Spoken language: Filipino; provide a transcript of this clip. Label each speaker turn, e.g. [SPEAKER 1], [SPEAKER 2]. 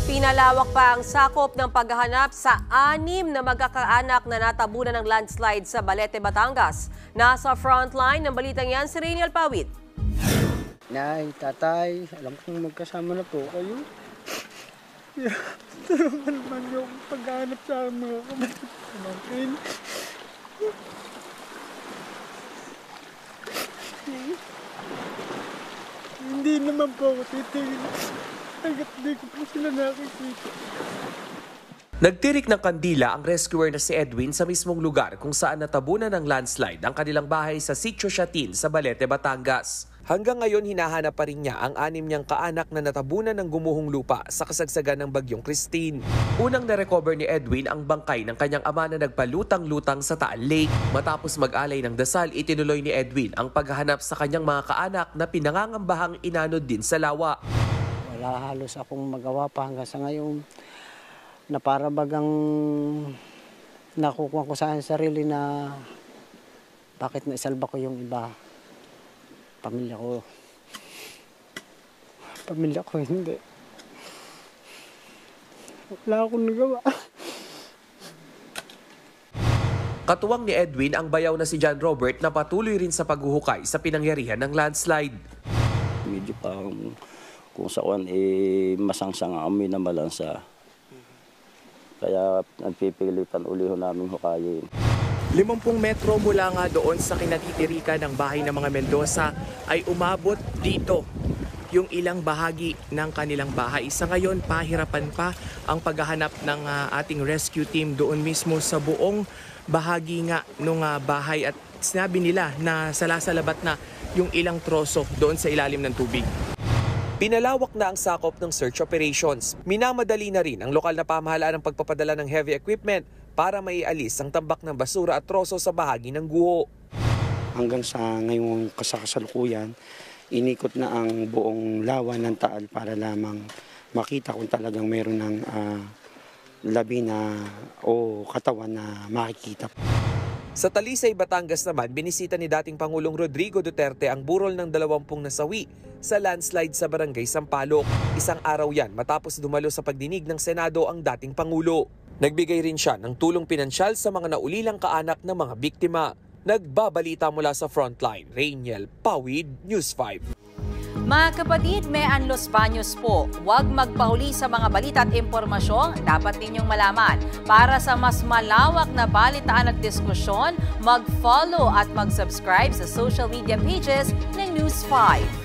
[SPEAKER 1] Pinalawak pa ang sakop ng paghahanap sa 6 na magkakaanak na natabunan ng landslide sa Balete, Batangas. Nasa frontline ng balitang yan si Rainiel Pawid.
[SPEAKER 2] Nay, tatay, alam kong magkasama na po kayo. Tulungan naman yung paghahanap sa mga kamag-anak. Hindi naman po ako titigil. Hanggat di ko po sila nakikita.
[SPEAKER 3] Nagtirik ng kandila ang rescuer na si Edwin sa mismong lugar kung saan natabunan ng landslide ang kanilang bahay sa Sitio Siatin sa Balete, Batangas. Hanggang ngayon hinahanap pa rin niya ang 6 niyang kaanak na natabunan ng gumuhong lupa sa kasagsagan ng bagyong Christine. Unang narecover ni Edwin ang bangkay ng kanyang ama na nagpalutang-lutang sa Taal Lake. Matapos mag-alay ng dasal, itinuloy ni Edwin ang paghahanap sa kanyang mga kaanak na pinangangambahang inanod din sa lawa.
[SPEAKER 2] Wala halos akong magawa pa hanggang sa ngayon na para bagang nakukuha ko sa akin sarili na bakit naisalba ko yung iba. Pamilya ko hindi. Wala akong nagawa.
[SPEAKER 3] Katuwang ni Edwin ang bayaw na si John Robert na patuloy rin sa paghuhukay sa pinangyarihan ng landslide.
[SPEAKER 4] Medyo parang kung saan masangsang ang amoy na malansa. Kaya nagpipilitan uli namin hukayin.
[SPEAKER 3] 50 metro mula nga doon sa kinatitirikan ng bahay ng mga Mendoza ay umabot dito yung ilang bahagi ng kanilang bahay. Sa ngayon, pahirapan pa ang paghahanap ng ating rescue team doon mismo sa buong bahagi nga ng bahay at sinabi nila na salasalabat na yung ilang troso doon sa ilalim ng tubig. Pinalawak na ang sakop ng search operations. Minamadali na rin ang lokal na pamahalaan ng pagpapadala ng heavy equipment para maialis ang tambak ng basura at troso sa bahagi ng guho.
[SPEAKER 2] Hanggang sa ngayong kasalukuyan, inikot na ang buong lawa ng Taal para lamang makita kung talagang meron ng labi na o katawan na makikita.
[SPEAKER 3] Sa Talisay, Batangas naman, binisita ni dating Pangulong Rodrigo Duterte ang burol ng 20 nasawi sa landslide sa Barangay Sampaloc. Isang araw yan matapos dumalo sa pagdinig ng Senado ang dating Pangulo. Nagbigay rin siya ng tulong pinansyal sa mga naulilang kaanak ng mga biktima. Nagbabalita mula sa frontline, Rainiel Pawid, News 5.
[SPEAKER 5] Mga kapatid, may Los Baños po. Huwag magpahuli sa mga balita at impormasyong dapat ninyong malaman. Para sa mas malawak na balitaan at diskusyon, mag-follow at mag-subscribe sa social media pages ng News 5.